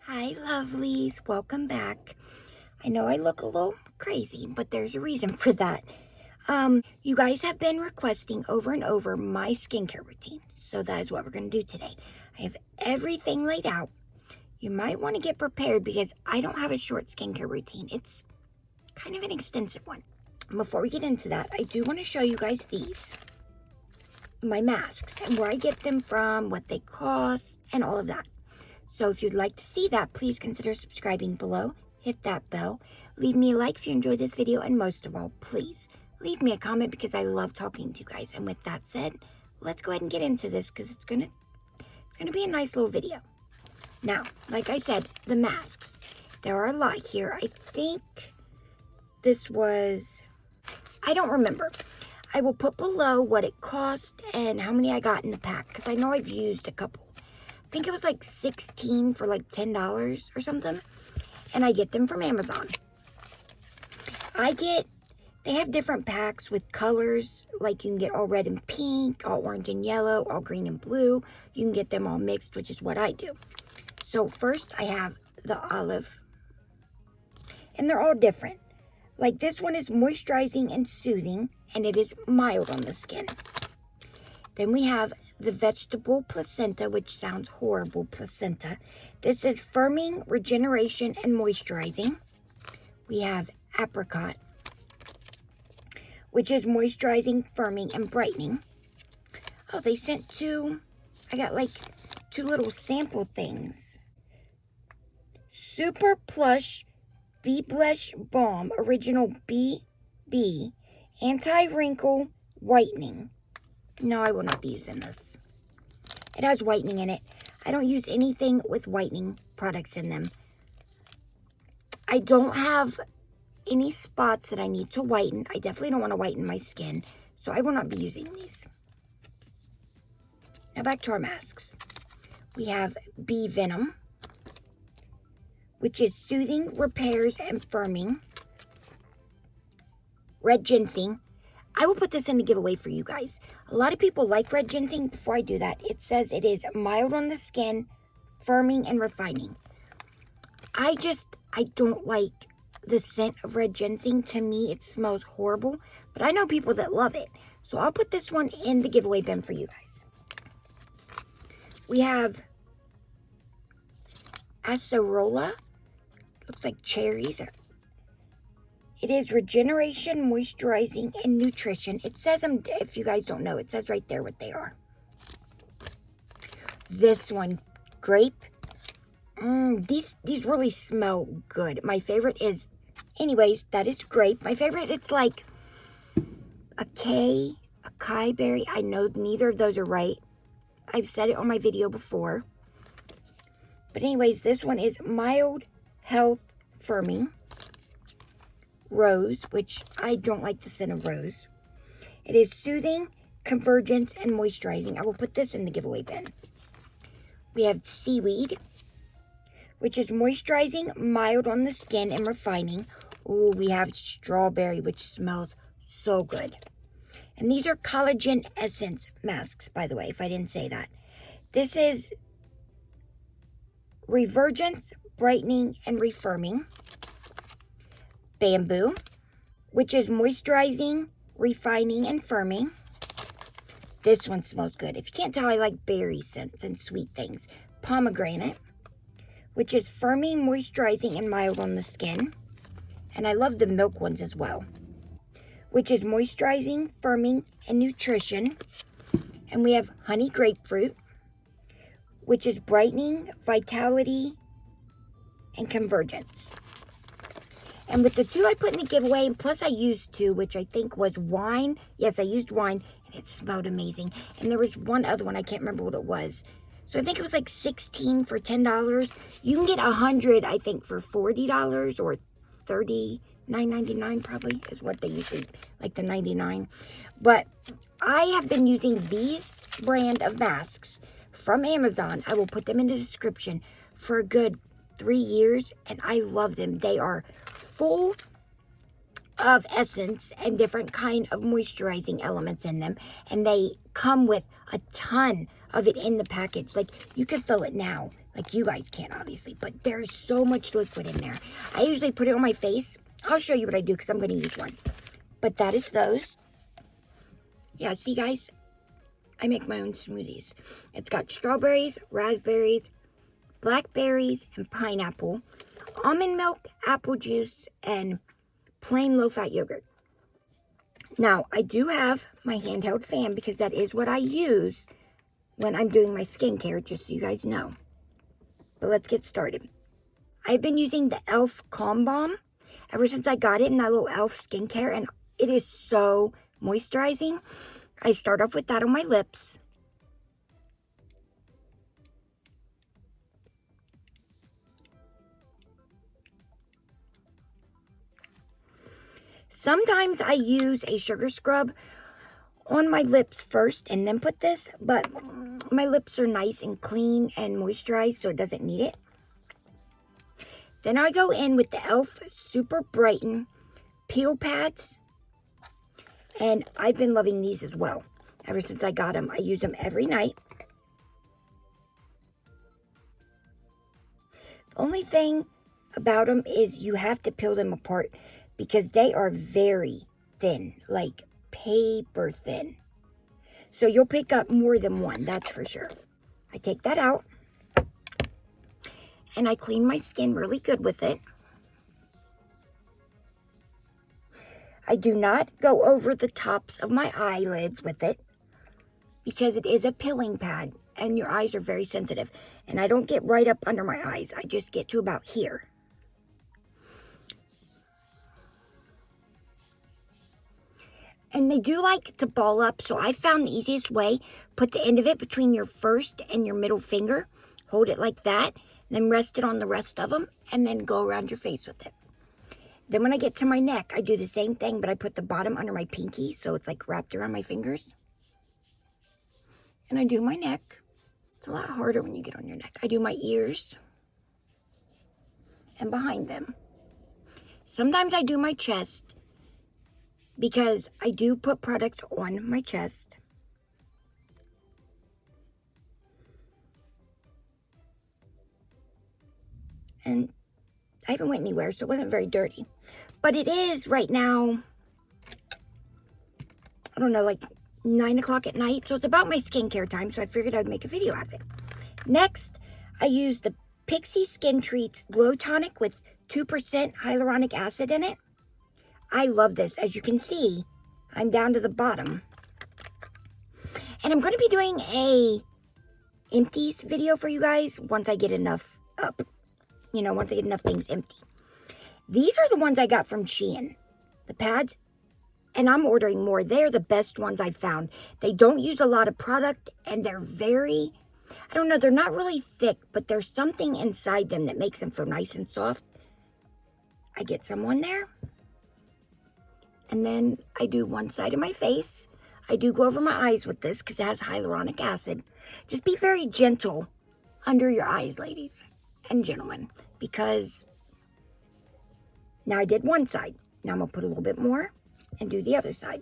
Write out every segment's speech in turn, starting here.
Hi, lovelies. Welcome back. I know I look a little crazy, but there's a reason for that. You guys have been requesting over and over my skincare routine, so that is what we're going to do today. I have everything laid out. You might want to get prepared because I don't have a short skincare routine. It's kind of an extensive one. Before we get into that, I do want to show you guys these. My masks and where I get them from, what they cost, and all of that. So if you'd like to see that, please consider subscribing below. Hit that bell. Leave me a like if you enjoyed this video. And most of all, please leave me a comment because I love talking to you guys. And with that said, let's go ahead and get into this because it's gonna be a nice little video. Now, like I said, the masks. There are a lot here. I think this was, I don't remember. I will put below what it cost and how many I got in the pack because I know I've used a couple. I think it was like 16 for like $10 or something. And I get them from Amazon. They have different packs with colors. Like you can get all red and pink, all orange and yellow, all green and blue. You can get them all mixed, which is what I do. So first I have the olive. And they're all different. Like this one is moisturizing and soothing. And it is mild on the skin. Then we have the vegetable placenta, which sounds horrible, placenta. This is firming, regeneration, and moisturizing. We have apricot, which is moisturizing, firming, and brightening. Oh, they sent two. I got like two little sample things. Super Plush Bee Blush Balm, Original BB, Anti-Wrinkle Whitening. No, I will not be using this. It has whitening in it. I don't use anything with whitening products in them. I don't have any spots that I need to whiten. I definitely don't want to whiten my skin, so I will not be using these. Now back to our masks. We have Bee Venom, which is soothing, repairs, and firming. Red Ginseng. I will put this in the giveaway for you guys. A lot of people like red ginseng. Before I do that, it says it is mild on the skin, firming, and refining. I don't like the scent of red ginseng. To me, it smells horrible. But I know people that love it. So I'll put this one in the giveaway bin for you guys. We have Acerola. Looks like cherries. It is regeneration, moisturizing, and nutrition. It says, if you guys don't know, it says right there what they are. This one, Grape. These really smell good. My favorite is, anyways, that is Grape. My favorite, it's like acai berry. I know neither of those are right. I've said it on my video before. But anyways, this one is mild health firming. Rose, which I don't like the scent of rose. It is soothing, convergence, and moisturizing. I will put this in the giveaway bin. We have seaweed, which is moisturizing, mild on the skin, and refining. Ooh, we have strawberry, which smells so good. And these are collagen essence masks, by the way, if I didn't say that. This is revergence, brightening, and refirming. Bamboo, which is moisturizing, refining, and firming. This one smells good. If you can't tell, I like berry scents and sweet things. Pomegranate, which is firming, moisturizing, and mild on the skin. And I love the milk ones as well, which is moisturizing, firming, and nutrition. And we have honey grapefruit, which is brightening, vitality, and convergence. And with the two I put in the giveaway, and plus I used two, which I think was wine. Yes, I used wine, and it smelled amazing. And there was one other one, I can't remember what it was. So I think it was like 16 for $10. You can get 100, I think, for $40 or $39.99 probably is what they usually, like the 99. But I have been using these brand of masks from Amazon. I will put them in the description for a good 3 years, and I love them. They are full of essence and different kind of moisturizing elements in them, and they come with a ton of it in the package. Like, you can fill it now. Like, you guys can't, obviously. But there's so much liquid in there. I usually put it on my face. I'll show you what I do because I'm going to use one. But that is those. Yeah, see, guys? I make my own smoothies. It's got strawberries, raspberries, blackberries, and pineapple, almond milk, apple juice, and plain low-fat yogurt. Now, I do have my handheld fan because that is what I use when I'm doing my skincare, just so you guys know. But let's get started. I've been using the e.l.f. Calm Balm ever since I got it in that little e.l.f. skincare, and it is so moisturizing. I start off with that on my lips. Sometimes I use a sugar scrub on my lips first and then put this, but my lips are nice and clean and moisturized, so it doesn't need it. Then I go in with the e.l.f. Super Brighten Peel Pads, and I've been loving these as well. Ever since I got them, I use them every night. The only thing about them is you have to peel them apart because they are very thin, like paper thin. So you'll pick up more than one, that's for sure. I take that out and I clean my skin really good with it. I do not go over the tops of my eyelids with it because it is a peeling pad and your eyes are very sensitive. And I don't get right up under my eyes. I just get to about here. And they do like to ball up, so I found the easiest way. Put the end of it between your first and your middle finger. Hold it like that. Then rest it on the rest of them. And then go around your face with it. Then when I get to my neck, I do the same thing, but I put the bottom under my pinky, so it's like wrapped around my fingers. And I do my neck. It's a lot harder when you get on your neck. I do my ears. And behind them. Sometimes I do my chest, because I do put products on my chest. And I haven't went anywhere, so it wasn't very dirty. But it is right now, I don't know, like 9 o'clock at night. So it's about my skincare time, so I figured I'd make a video out of it. Next, I use the Pixi Skin Treats Glow Tonic with 2% hyaluronic acid in it. I love this. As you can see, I'm down to the bottom. And I'm going to be doing a empties video for you guys once I get enough up. You know, once I get enough things empty. These are the ones I got from Shein. The pads. And I'm ordering more. They're the best ones I've found. They don't use a lot of product. And they're very, I don't know, they're not really thick. But there's something inside them that makes them feel nice and soft. I get some on there. And then I do one side of my face. I do go over my eyes with this because it has hyaluronic acid. Just be very gentle under your eyes, ladies and gentlemen. Because now I did one side. Now I'm going to put a little bit more and do the other side.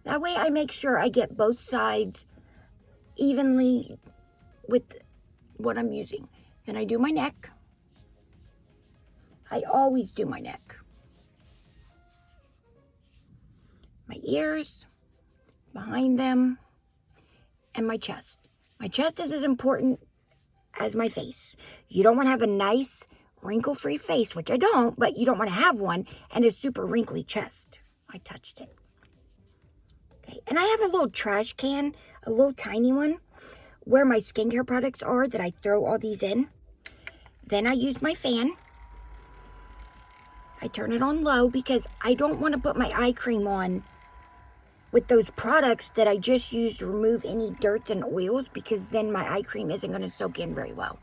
That way I make sure I get both sides evenly with what I'm using. Then I do my neck. I always do my neck. My ears, behind them, and my chest. My chest is as important as my face. You don't want to have a nice, wrinkle-free face, which I don't, but you don't want to have one, and a super wrinkly chest. I touched it. Okay, and I have a little trash can, a little tiny one, where my skincare products are that I throw all these in. Then I use my fan. I turn it on low because I don't want to put my eye cream on with those products that I just used to remove any dirt and oils, because then my eye cream isn't going to soak in very well.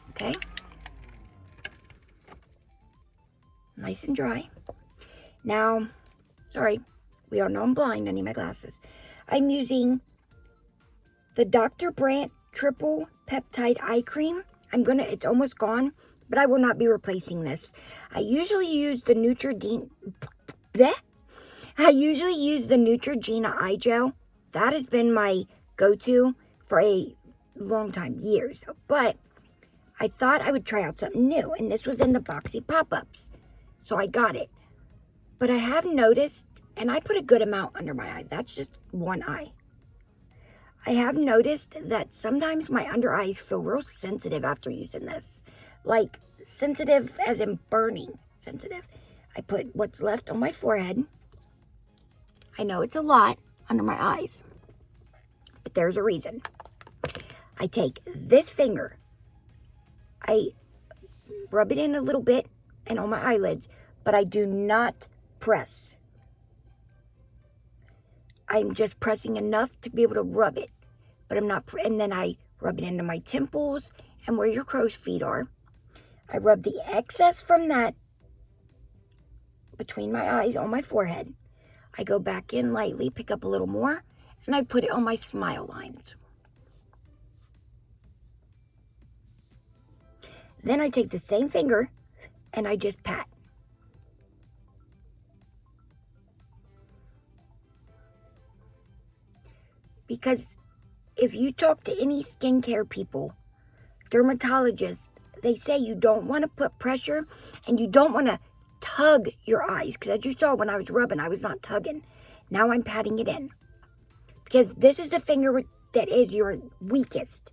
Okay. Nice and dry. Now, sorry, we all know I'm blind. I need my glasses. I'm using the Dr. Brandt Triple Peptide Eye Cream. It's almost gone, but I will not be replacing this. I usually use the Neutrogena Eye Gel. That has been my go-to for a long time, years. But I thought I would try out something new, and this was in the boxy pop-ups, so I got it. But I have noticed, and I put a good amount under my eye. That's just one eye. I have noticed that sometimes my under eyes feel real sensitive after using this. Like, sensitive as in burning sensitive. I put what's left on my forehead. I know it's a lot under my eyes, but there's a reason. I take this finger, I rub it in a little bit and on my eyelids, but I do not press. I'm just pressing enough to be able to rub it, but I'm not, and then I rub it into my temples and where your crow's feet are. I rub the excess from that between my eyes on my forehead. I go back in lightly, pick up a little more, and I put it on my smile lines. Then I take the same finger and I just pat. Because if you talk to any skincare people, dermatologists, they say you don't want to put pressure and you don't want to tug your eyes. Because as you saw when I was rubbing, I was not tugging. Now I'm patting it in. Because this is the finger that is your weakest.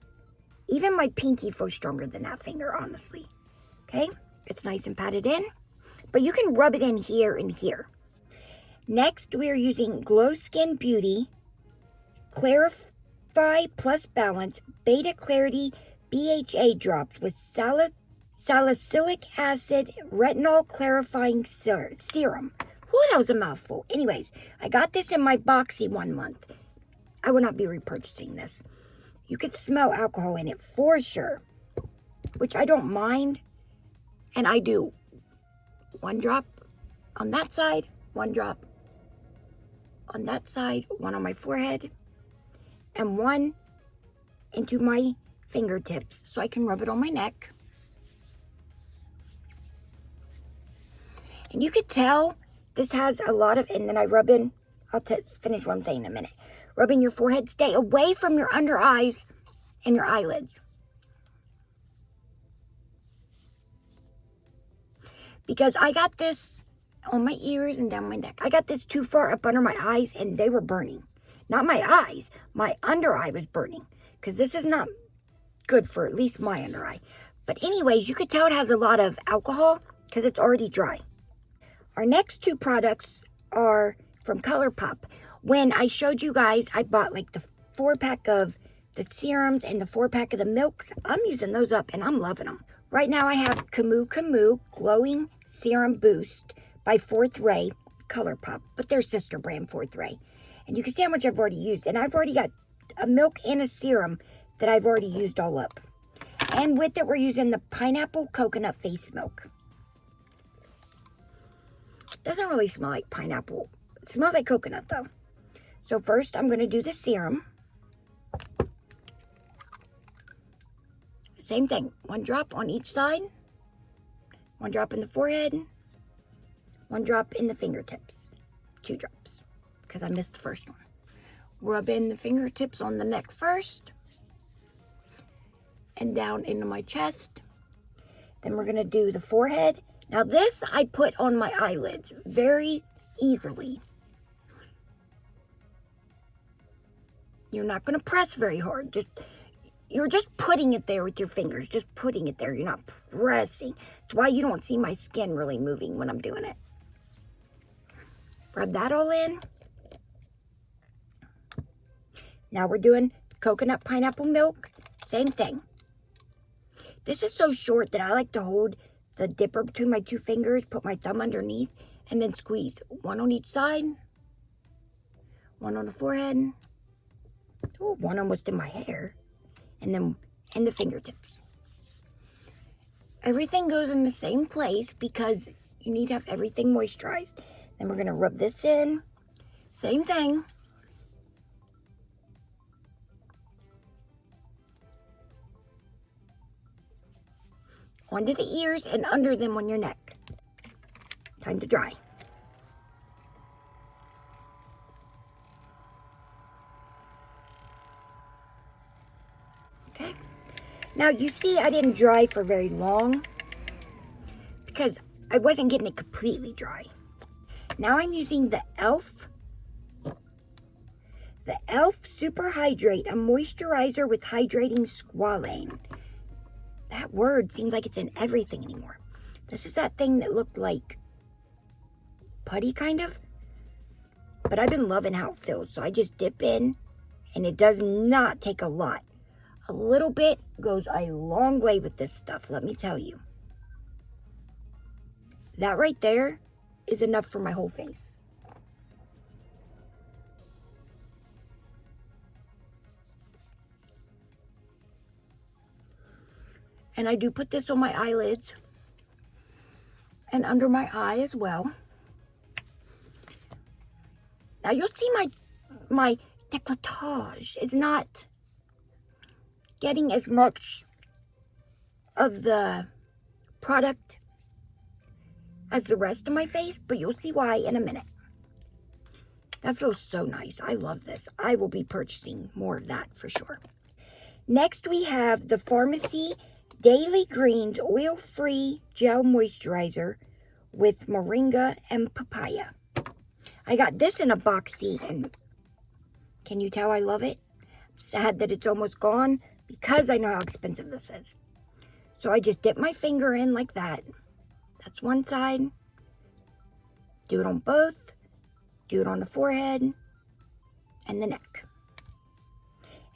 Even my pinky feels stronger than that finger, honestly. Okay? It's nice and patted in. But you can rub it in here and here. Next, we are using Glow Skin Beauty Clarify Plus Balance Beta Clarity BHA drops with salicylic acid retinol clarifying serum. Whew, that was a mouthful. Anyways, I got this in my boxy 1 month. I will not be repurchasing this. You could smell alcohol in it for sure, which I don't mind. And I do 1 drop on that side, 1 drop on that side, 1 on my forehead, and 1 into my fingertips so I can rub it on my neck. And you could tell this has a lot of, and then I rub in, I'll finish what I'm saying in a minute. Rub in your forehead, stay away from your under eyes and your eyelids. Because I got this on my ears and down my neck. I got this too far up under my eyes and they were burning. Not my eyes, my under eye was burning. Because this is not good for at least my under eye. But anyways, you could tell it has a lot of alcohol because it's already dry. Our next 2 products are from Colourpop. When I showed you guys, I bought like the 4-pack of the serums and the 4-pack of the milks. I'm using those up and I'm loving them. Right now I have Camu Glowing Serum Boost by 4th Ray Colourpop, but their sister brand 4th Ray. And you can see how much I've already used. And I've already got a milk and a serum that I've already used all up. And with it, we're using the pineapple coconut face milk. Doesn't really smell like pineapple. It smells like coconut though. So first I'm going to do the serum. Same thing. 1 drop on each side. 1 drop in the forehead. 1 drop in the fingertips. 2 drops. Because I missed the first one. Rub in the fingertips on the neck first. And down into my chest. Then we're going to do the forehead. Now this I put on my eyelids very easily. You're not going to press very hard. You're just putting it there with your fingers. Just putting it there. You're not pressing. That's why you don't see my skin really moving when I'm doing it. Rub that all in. Now we're doing coconut pineapple milk. Same thing. This is so short that I like to hold the dipper between my 2 fingers, put my thumb underneath, and then squeeze 1 on each side, 1 on the forehead, 1 almost in my hair, and then in the fingertips. Everything goes in the same place because you need to have everything moisturized. Then we're going to rub this in. Same thing. onto the ears and under them on your neck. Time to dry. Okay. Now you see I didn't dry for very long because I wasn't getting it completely dry. Now I'm using the e.l.f. Super Hydrate, a moisturizer with hydrating squalane. That word seems like it's in everything anymore. This is that thing that looked like putty kind of. But I've been loving how it feels. So I just dip in and it does not take a lot. A little bit goes a long way with this stuff, let me tell you. That right there is enough for my whole face. And I do put this on my eyelids and under my eye as well. Now you'll see my decolletage is not getting as much of the product as the rest of my face, but you'll see why in a minute. That feels so nice. I love this. I will be purchasing more of that for sure. Next we have the Pharmacy Daily Greens Oil-Free Gel Moisturizer with Moringa and Papaya. I got this in a boxy, and can you tell I love it? I'm sad that it's almost gone because I know how expensive this is. So I just dip my finger in like that. That's one side. Do it on both. Do it on the forehead and the neck.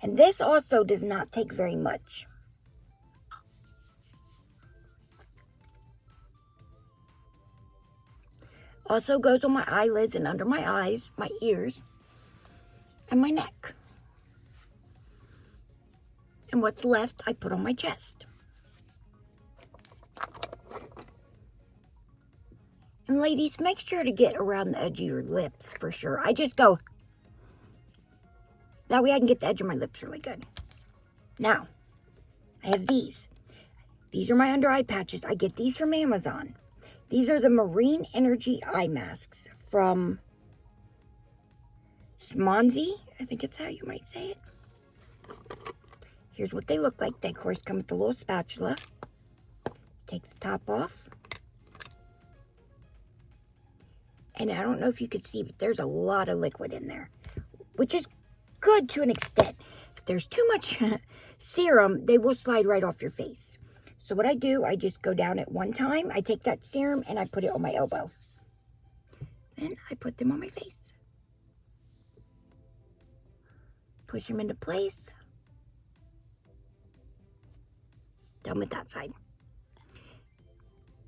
And this also does not take very much. Also goes on my eyelids and under my eyes, my ears, and my neck. And what's left, I put on my chest. And ladies, make sure to get around the edge of your lips for sure. I just go. That way I can get the edge of my lips really good. Now, I have these. These are my under eye patches. I get these from Amazon. These are the Marine Energy Eye Masks from Swansea. I think it's how you might say it. Here's what they look like. They, of course, come with the little spatula. Take the top off. And I don't know if you could see, but there's a lot of liquid in there, which is good to an extent. If there's too much serum, they will slide right off your face. So what I do, I just go down at one time. I take that serum and I put it on my elbow. Then I put them on my face. Push them into place. Done with that side.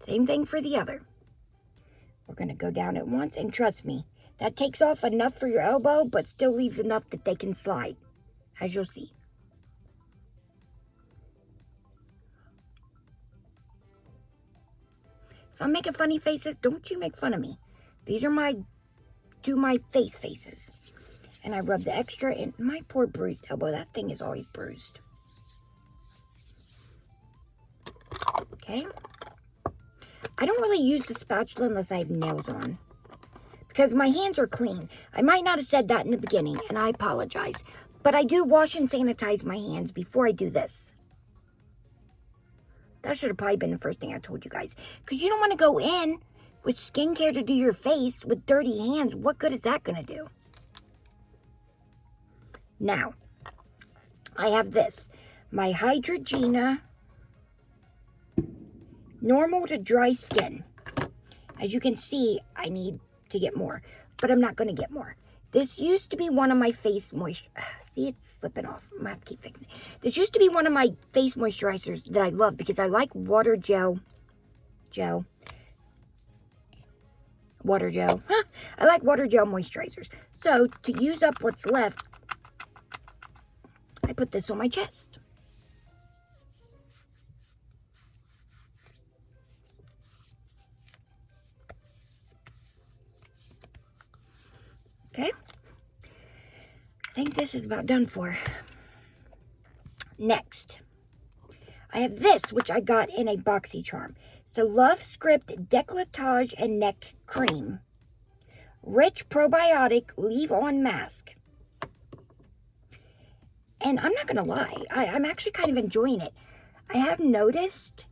Same thing for the other. We're going to go down at once, and trust me, that takes off enough for your elbow, but still leaves enough that they can slide, as you'll see. If I'm making funny faces, don't you make fun of me. These are my face faces. And I rub the extra in my poor bruised elbow. That thing is always bruised. Okay. I don't really use the spatula unless I have nails on, because my hands are clean. I might not have said that in the beginning, and I apologize. But I do wash and sanitize my hands before I do this. That should have probably been the first thing I told you guys, because you don't want to go in with skincare to do your face with dirty hands. What good is that going to do? Now, I have this. My Neutrogena Normal to Dry Skin. As you can see, I need to get more, but I'm not going to get more. This used to be one of my face see, it's slipping off. I'm going to have to keep fixing it. This used to be one of my face moisturizers that I love because I like water gel. Water gel. I like water gel moisturizers. So, to use up what's left, I put this on my chest. Okay, I think this is about done for. Next, I have this, which I got in a BoxyCharm. It's a Love Script Decolletage and Neck Cream. Rich Probiotic Leave-On Mask. And I'm not going to lie, I'm actually kind of enjoying it. I have noticed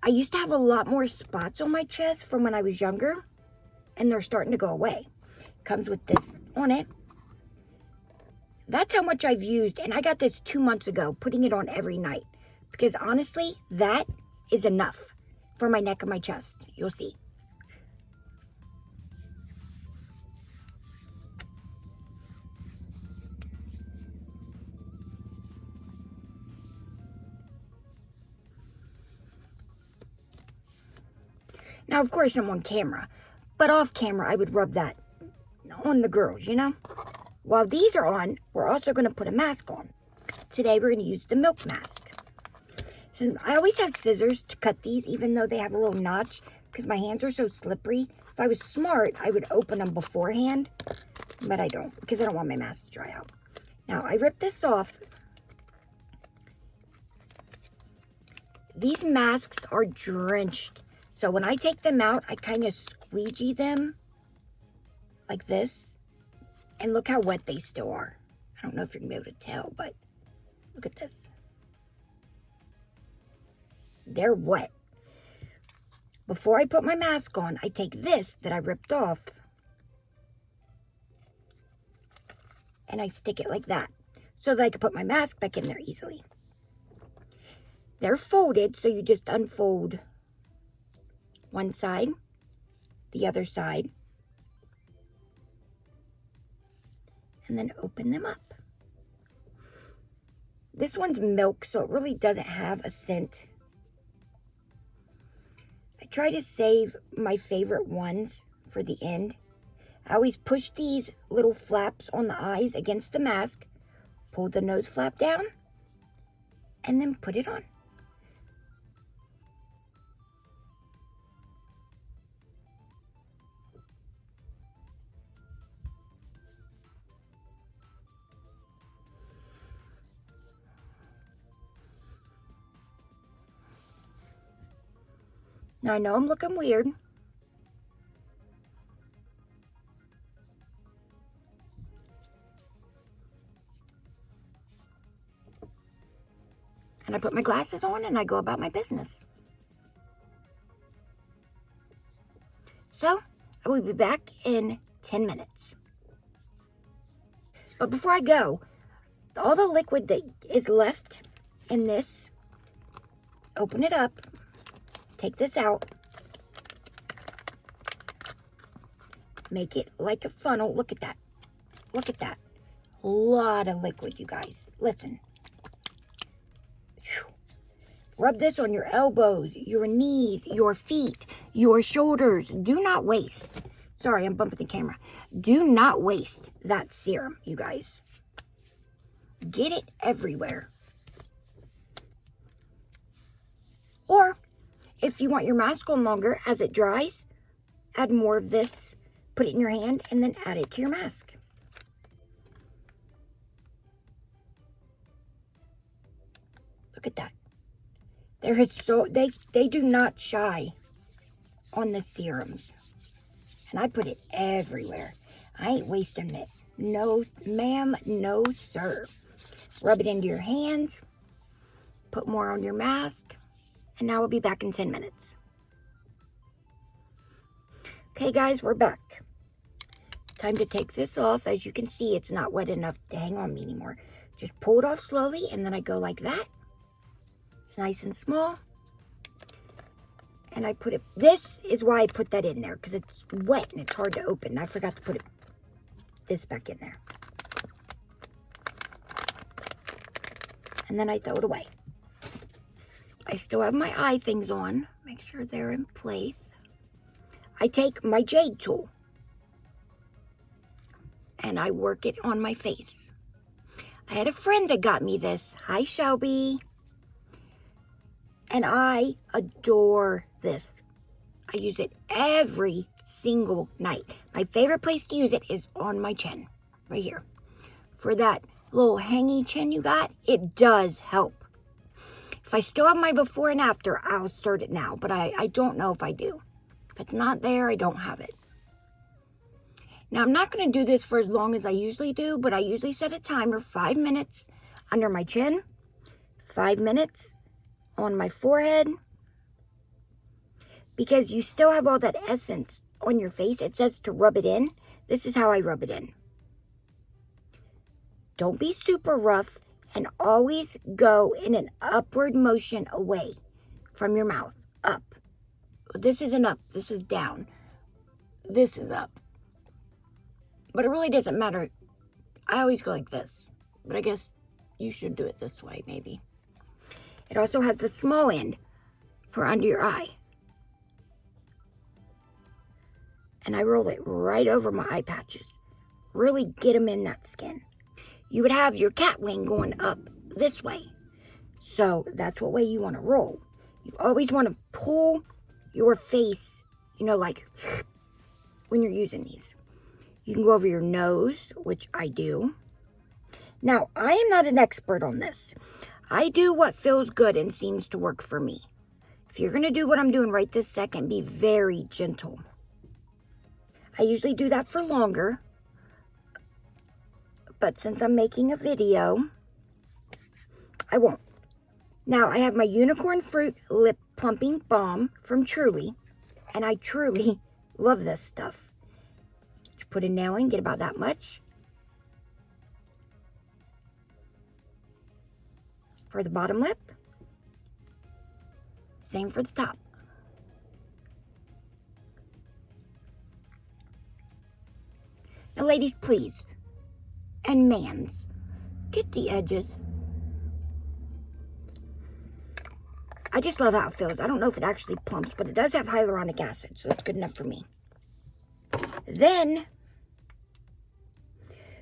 I used to have a lot more spots on my chest from when I was younger, and they're starting to go away. Comes with this on it. That's how much I've used, and I got this 2 months ago, putting it on every night. Because honestly, that is enough for my neck and my chest. You'll see. Now, of course, I'm on camera, but off camera, I would rub that on the girls, you know? While these are on, we're also going to put a mask on. Today, we're going to use the milk mask. So I always have scissors to cut these, even though they have a little notch, because my hands are so slippery. If I was smart, I would open them beforehand, but I don't, because I don't want my mask to dry out. Now, I rip this off. These masks are drenched. So when I take them out, I kind of squeegee them like this. And look how wet they still are. I don't know if you're going to be able to tell, but look at this. They're wet. Before I put my mask on, I take this that I ripped off and I stick it like that so that I can put my mask back in there easily. They're folded, so you just unfold one side, the other side, and then open them up. This one's milk, so it really doesn't have a scent. I try to save my favorite ones for the end. I always push these little flaps on the eyes against the mask, pull the nose flap down, and then put it on. Now, I know I'm looking weird. And I put my glasses on and I go about my business. So, I will be back in 10 minutes. But before I go, all the liquid that is left in this, open it up. Take this out. Make it like a funnel. Look at that. Look at that. A lot of liquid, you guys. Listen. Whew. Rub this on your elbows, your knees, your feet, your shoulders. Do not waste. Sorry, I'm bumping the camera. Do not waste that serum, you guys. Get it everywhere. Or, if you want your mask on longer as it dries, add more of this, put it in your hand, and then add it to your mask. Look at that. There is so they do not shy on the serums. And I put it everywhere. I ain't wasting it. No, ma'am, no, sir. Rub it into your hands. Put more on your mask. And now we'll be back in 10 minutes. Okay, guys, we're back. Time to take this off. As you can see, it's not wet enough to hang on me anymore. Just pull it off slowly, and then I go like that. It's nice and small. And I put it, this is why I put that in there, because it's wet and it's hard to open. I forgot to put this back in there. And then I throw it away. I still have my eye things on. Make sure they're in place. I take my jade tool and I work it on my face. I had a friend that got me this. Hi, Shelby. And I adore this. I use it every single night. My favorite place to use it is on my chin, right here. For that little hangy chin you got, it does help. If If I still have my before and after, I'll insert it now. But I don't know if I do. If it's not there, I don't have it. Now, I'm not going to do this for as long as I usually do, but I usually set a timer, 5 minutes under my chin, 5 minutes on my forehead, because you still have all that essence on your face. It says to rub it in. This is how I rub it in. Don't be super rough, and always go in an upward motion away from your mouth. Up. This isn't up. This is down. This is up. But it really doesn't matter. I always go like this. But I guess you should do it this way, maybe. It also has the small end for under your eye. And I roll it right over my eye patches. Really get them in that skin. You would have your cat wing going up this way. So that's what way you want to roll. You always want to pull your face, you know, like when you're using these. You can go over your nose, which I do. Now, I am not an expert on this. I do what feels good and seems to work for me. If you're going to do what I'm doing right this second, be very gentle. I usually do that for longer. But since I'm making a video, I won't. Now, I have my Unicorn Fruit Lip Plumping Balm from Truly. And I truly love this stuff. Put a nail in, get about that much. For the bottom lip. Same for the top. Now, ladies, please, and mans, get the edges. I just love how it feels. I don't know if it actually plumps, but it does have hyaluronic acid, so that's good enough for me. Then,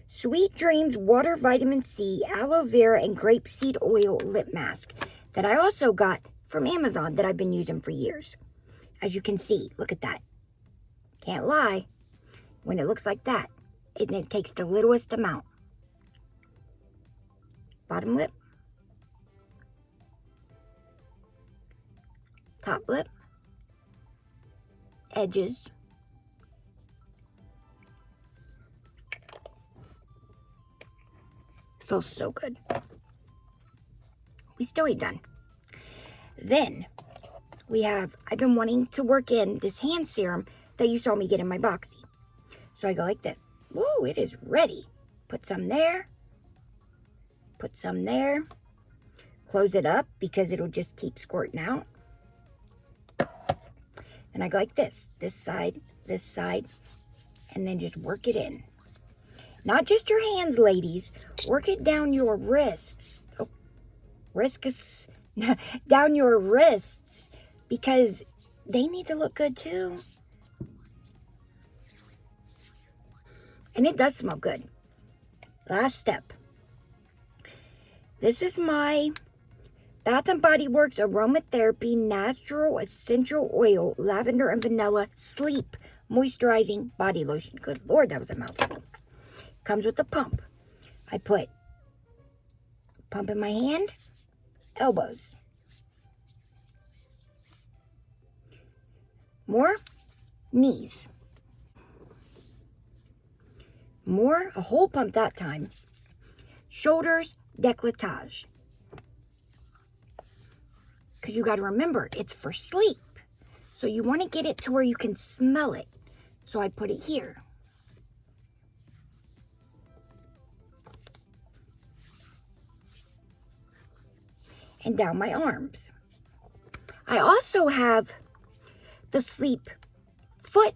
Sweet Dreams Water Vitamin C Aloe Vera and Grape Seed Oil Lip Mask that I also got from Amazon that I've been using for years. As you can see, look at that. Can't lie. When it looks like that, it takes the littlest amount. Bottom lip. Top lip. Edges. Feels so good. We still ain't done. Then I've been wanting to work in this hand serum that you saw me get in my boxy. So I go like this. Woo, it is ready. Put some there. Put some there. Close it up because it'll just keep squirting out. And I go like this. This side, and then just work it in. Not just your hands, ladies. Work it down your wrists. Oh, wrists. Down your wrists. Because they need to look good too. And it does smell good. Last step. This is my Bath & Body Works Aromatherapy Natural Essential Oil Lavender and Vanilla Sleep Moisturizing Body Lotion. Good Lord, that was a mouthful. Comes with a pump. I put pump in my hand, elbows. More, knees. More, a whole pump that time. Shoulders, decolletage. Because you got to remember, it's for sleep. So you want to get it to where you can smell it. So I put it here. And down my arms. I also have the sleep foot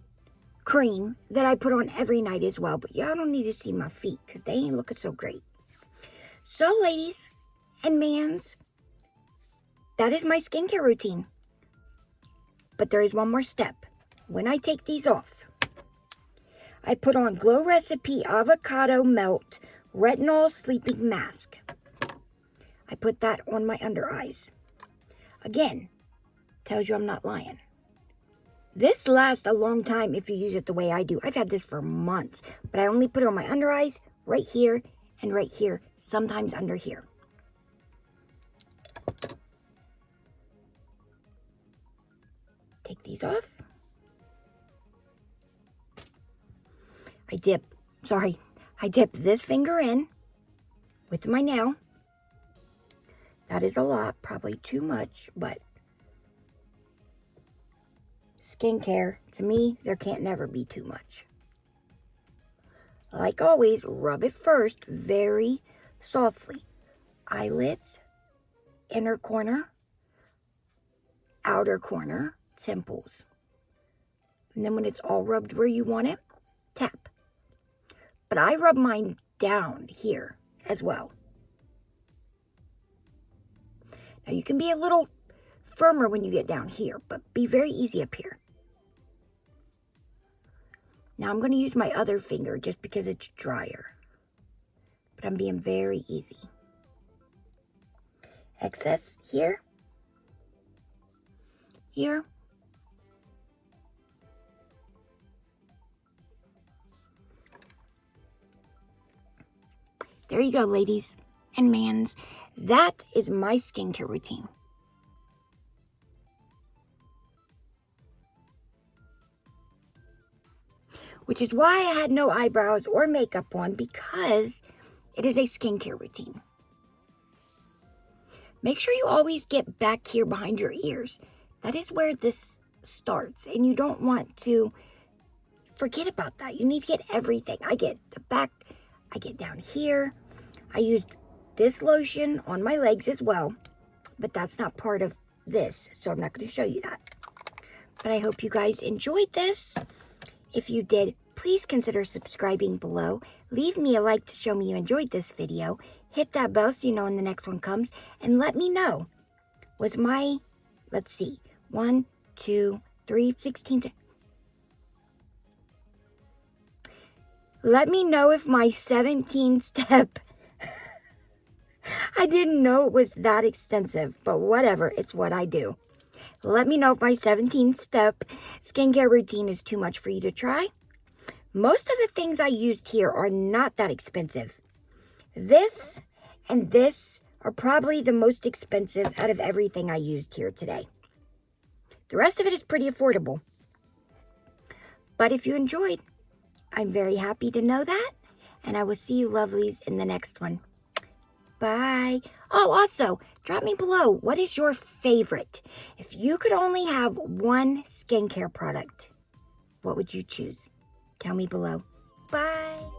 cream that I put on every night as well. But y'all don't need to see my feet because they ain't looking so great. So ladies and mans, that is my skincare routine. But there is one more step. When I take these off, I put on Glow Recipe Avocado Melt Retinol Sleeping Mask. I put that on my under eyes. Again, tells you I'm not lying. This lasts a long time if you use it the way I do. I've had this for months, but I only put it on my under eyes, right here, and right here, sometimes under here. Take these off. I dip this finger in with my nail. That is a lot, probably too much, but skincare, to me, there can't never be too much. Like always, rub it first very softly. Eyelids, inner corner, outer corner, temples. And then when it's all rubbed where you want it, tap. But I rub mine down here as well. Now you can be a little firmer when you get down here, but be very easy up here. Now I'm going to use my other finger just because it's drier. But I'm being very easy. Excess here. Here. There you go, ladies and mans. That is my skincare routine. Which is why I had no eyebrows or makeup on, because it is a skincare routine. Make sure you always get back here behind your ears. That is where this starts, and you don't want to forget about that. You need to get everything. I get the back, I get down here. I used this lotion on my legs as well, but that's not part of this, so I'm not going to show you that. But I hope you guys enjoyed this. If you did, please consider subscribing below. Leave me a like to show me you enjoyed this video. Hit that bell so you know when the next one comes. And let me know, was my, let's see, 1, 2, 3, 16. Let me know if my 17-step, I didn't know it was that extensive, but whatever, it's what I do. Let me know if my 17-step skincare routine is too much for you to try. Most of the things I used here are not that expensive. This and this are probably the most expensive out of everything I used here today. The rest of it is pretty affordable. But if you enjoyed, I'm very happy to know that. And I will see you lovelies in the next one. Bye. Oh, also, drop me below. What is your favorite? If you could only have one skincare product, what would you choose? Tell me below. Bye.